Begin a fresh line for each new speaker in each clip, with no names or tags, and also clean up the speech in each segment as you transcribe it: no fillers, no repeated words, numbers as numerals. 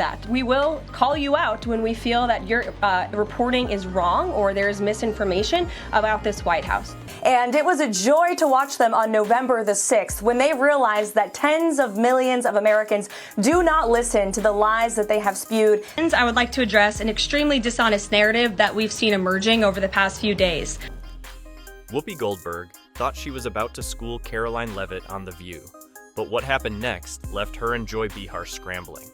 that. We will call you out when we feel that your reporting is wrong or there is misinformation about this White House.
And it was a joy to watch them on November the 6th when they realized that tens of millions of Americans do not listen to the lies that they have spewed.
I would like to address an extremely dishonest narrative that we've seen emerging over the past few days.
Whoopi Goldberg thought she was about to school Karoline Leavitt on The View, but what happened next left her and Joy Behar scrambling.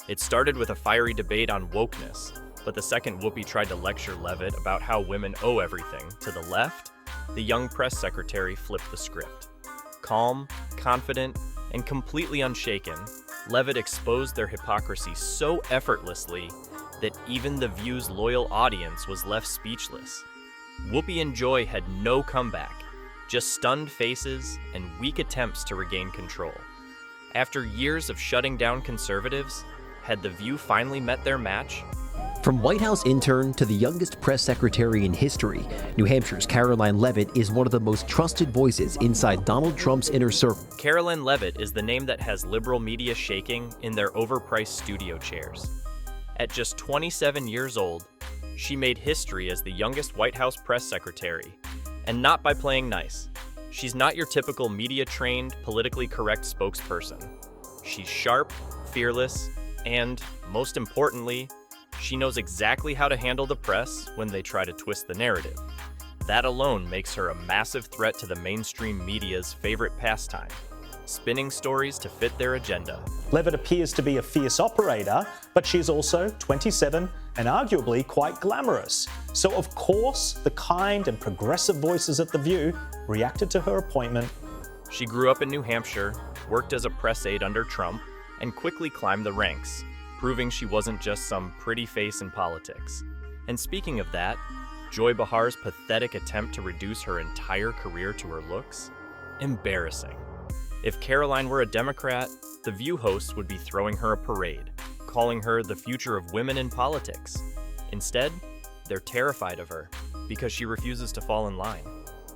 It started with a fiery debate on wokeness, but the second Whoopi tried to lecture Leavitt about how women owe everything to the left, the young press secretary flipped the script. Calm, confident, and completely unshaken, Leavitt exposed their hypocrisy so effortlessly that even The View's loyal audience was left speechless. Whoopi and Joy had no comeback, just stunned faces and weak attempts to regain control. After years of shutting down conservatives, had The View finally met their match?
From White House intern to the youngest press secretary in history, New Hampshire's Karoline Leavitt is one of the most trusted voices inside Donald Trump's inner circle.
Karoline Leavitt is the name that has liberal media shaking in their overpriced studio chairs. At just 27 years old, she made history as the youngest White House press secretary, and not by playing nice. She's not your typical media-trained, politically correct spokesperson. She's sharp, fearless, and, most importantly, she knows exactly how to handle the press when they try to twist the narrative. That alone makes her a massive threat to the mainstream media's favorite pastime, spinning stories to fit their agenda.
Leavitt appears to be a fierce operator, but she's also 27 and arguably quite glamorous. So of course, the kind and progressive voices at The View reacted to her appointment.
She grew up in New Hampshire, worked as a press aide under Trump, and quickly climbed the ranks, proving she wasn't just some pretty face in politics. And speaking of that, Joy Behar's pathetic attempt to reduce her entire career to her looks? Embarrassing. If Karoline were a Democrat, The View hosts would be throwing her a parade, calling her the future of women in politics. Instead, they're terrified of her because she refuses to fall in line.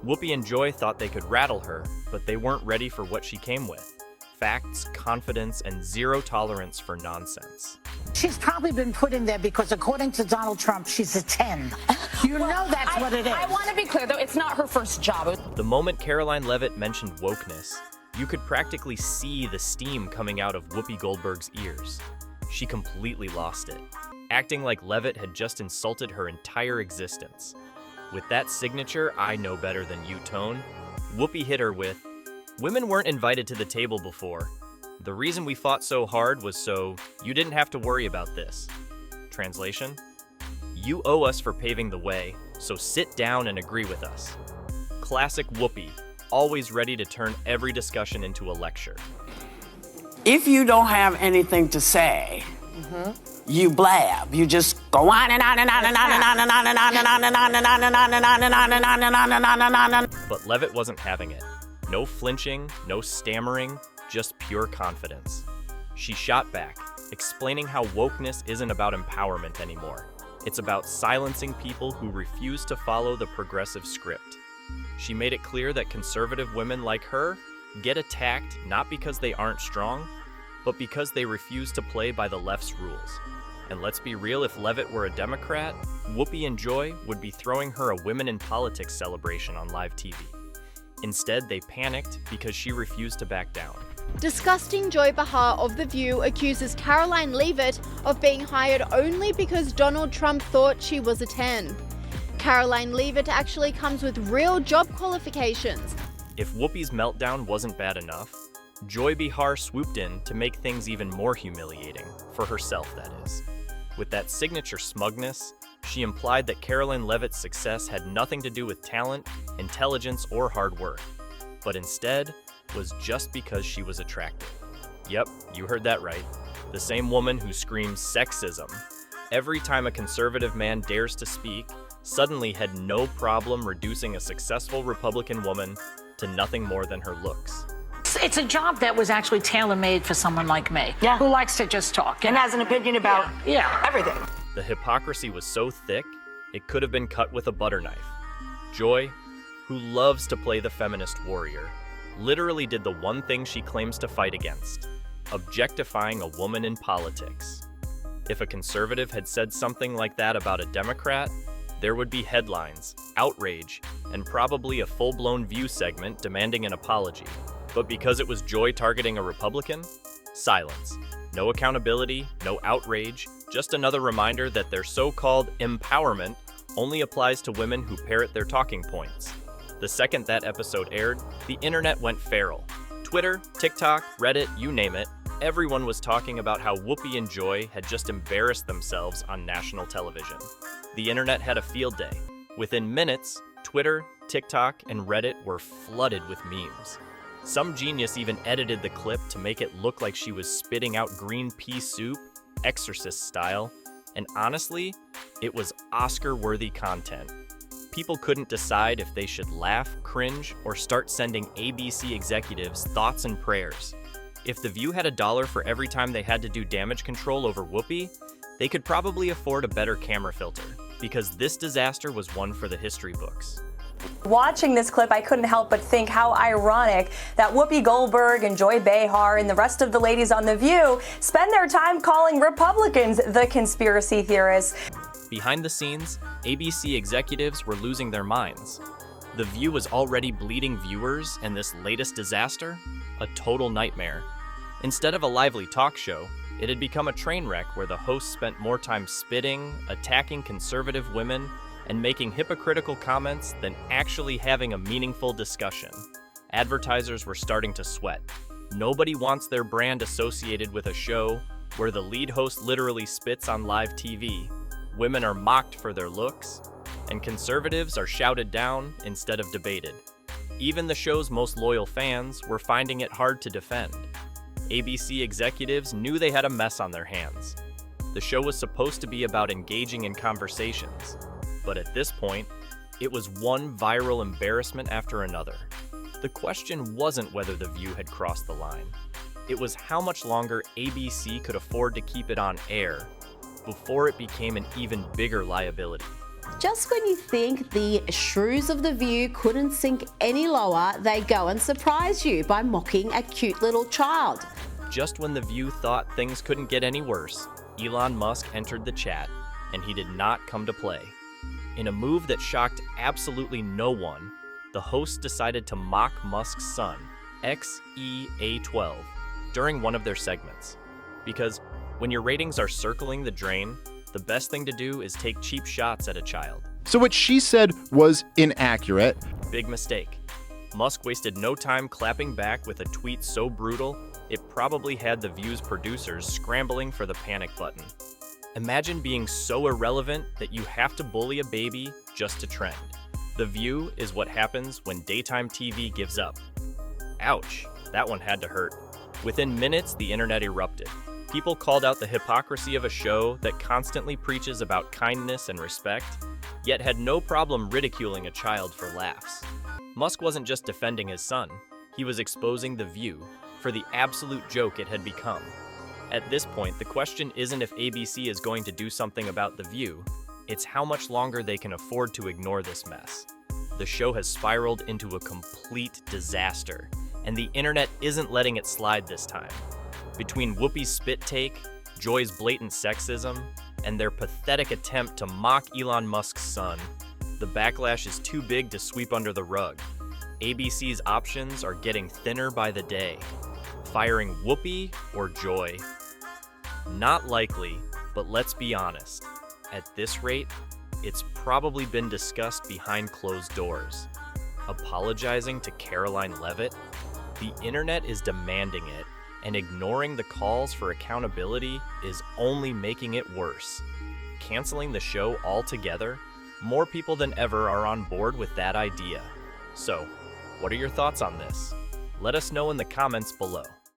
Whoopi and Joy thought they could rattle her, but they weren't ready for what she came with. Facts, confidence, and zero tolerance for nonsense.
She's probably been put in there because, according to Donald Trump, she's a 10. You know that's what it is.
I want to be clear, though, it's not her first job.
The moment Karoline Leavitt mentioned wokeness, you could practically see the steam coming out of Whoopi Goldberg's ears. She completely lost it, acting like Leavitt had just insulted her entire existence. With that signature "I know better than you" tone, Whoopi hit her with, "Women weren't invited to the table before. The reason we fought so hard was so you didn't have to worry about this." Translation: you owe us for paving the way, so sit down and agree with us. Classic Whoopi, always ready to turn every discussion into a lecture.
If you don't have anything to say, you blab. You just go on and on and on and on and on and on and on and on and on and on and on and on and on and on and on and on and on.
But Leavitt wasn't having it. No flinching, no stammering, just pure confidence. She shot back, explaining how wokeness isn't about empowerment anymore. It's about silencing people who refuse to follow the progressive script. She made it clear that conservative women like her get attacked not because they aren't strong, but because they refuse to play by the left's rules. And let's be real, if Leavitt were a Democrat, Whoopi and Joy would be throwing her a Women in Politics celebration on live TV. Instead, they panicked because she refused to back down.
Disgusting Joy Behar of The View accuses Karoline Leavitt of being hired only because Donald Trump thought she was a 10. Karoline Leavitt actually comes with real job qualifications.
If Whoopi's meltdown wasn't bad enough, Joy Behar swooped in to make things even more humiliating, for herself that is. With that signature smugness, she implied that Karoline Leavitt's success had nothing to do with talent, intelligence, or hard work, but instead was just because she was attractive. Yep, you heard that right. The same woman who screams sexism every time a conservative man dares to speak suddenly had no problem reducing a successful Republican woman to nothing more than her looks.
It's a job that was actually tailor-made for someone like me, who likes to just talk.
And has an opinion about everything.
The hypocrisy was so thick, it could have been cut with a butter knife. Joy, who loves to play the feminist warrior, literally did the one thing she claims to fight against: objectifying a woman in politics. If a conservative had said something like that about a Democrat, there would be headlines, outrage, and probably a full-blown View segment demanding an apology. But because it was Joy targeting a Republican, silence. No accountability, no outrage, just another reminder that their so-called empowerment only applies to women who parrot their talking points. The second that episode aired, the internet went feral. Twitter, TikTok, Reddit, you name it, everyone was talking about how Whoopi and Joy had just embarrassed themselves on national television. The internet had a field day. Within minutes, Twitter, TikTok, and Reddit were flooded with memes. Some genius even edited the clip to make it look like she was spitting out green pea soup, Exorcist style, and honestly, it was Oscar-worthy content. People couldn't decide if they should laugh, cringe, or start sending ABC executives thoughts and prayers. If The View had $1 for every time they had to do damage control over Whoopi, they could probably afford a better camera filter, because this disaster was one for the history books.
Watching this clip, I couldn't help but think how ironic that Whoopi Goldberg and Joy Behar and the rest of the ladies on The View spend their time calling Republicans the conspiracy theorists.
Behind the scenes, ABC executives were losing their minds. The View was already bleeding viewers, and this latest disaster? A total nightmare. Instead of a lively talk show, it had become a train wreck where the hosts spent more time spitting, attacking conservative women, and making hypocritical comments than actually having a meaningful discussion. Advertisers were starting to sweat. Nobody wants their brand associated with a show where the lead host literally spits on live TV, women are mocked for their looks, and conservatives are shouted down instead of debated. Even the show's most loyal fans were finding it hard to defend. ABC executives knew they had a mess on their hands. The show was supposed to be about engaging in conversations, but at this point, it was one viral embarrassment after another. The question wasn't whether The View had crossed the line. It was how much longer ABC could afford to keep it on air before it became an even bigger liability.
Just when you think the shrews of The View couldn't sink any lower, they go and surprise you by mocking a cute little child.
Just when The View thought things couldn't get any worse, Elon Musk entered the chat, and he did not come to play. In a move that shocked absolutely no one, the hosts decided to mock Musk's son, XEA12, during one of their segments. Because when your ratings are circling the drain, the best thing to do is take cheap shots at a child.
So what she said was inaccurate.
Big mistake. Musk wasted no time clapping back with a tweet so brutal, it probably had The View's producers scrambling for the panic button. Imagine being so irrelevant that you have to bully a baby just to trend. The View is what happens when daytime TV gives up. Ouch, that one had to hurt. Within minutes, the internet erupted. People called out the hypocrisy of a show that constantly preaches about kindness and respect, yet had no problem ridiculing a child for laughs. Musk wasn't just defending his son, he was exposing The View for the absolute joke it had become. At this point, the question isn't if ABC is going to do something about The View, it's how much longer they can afford to ignore this mess. The show has spiraled into a complete disaster, and the internet isn't letting it slide this time. Between Whoopi's spit take, Joy's blatant sexism, and their pathetic attempt to mock Elon Musk's son, the backlash is too big to sweep under the rug. ABC's options are getting thinner by the day. Firing Whoopi or Joy? Not likely, but let's be honest. At this rate, it's probably been discussed behind closed doors. Apologizing to Karoline Leavitt? The internet is demanding it, and ignoring the calls for accountability is only making it worse. Canceling the show altogether? More people than ever are on board with that idea. So, what are your thoughts on this? Let us know in the comments below.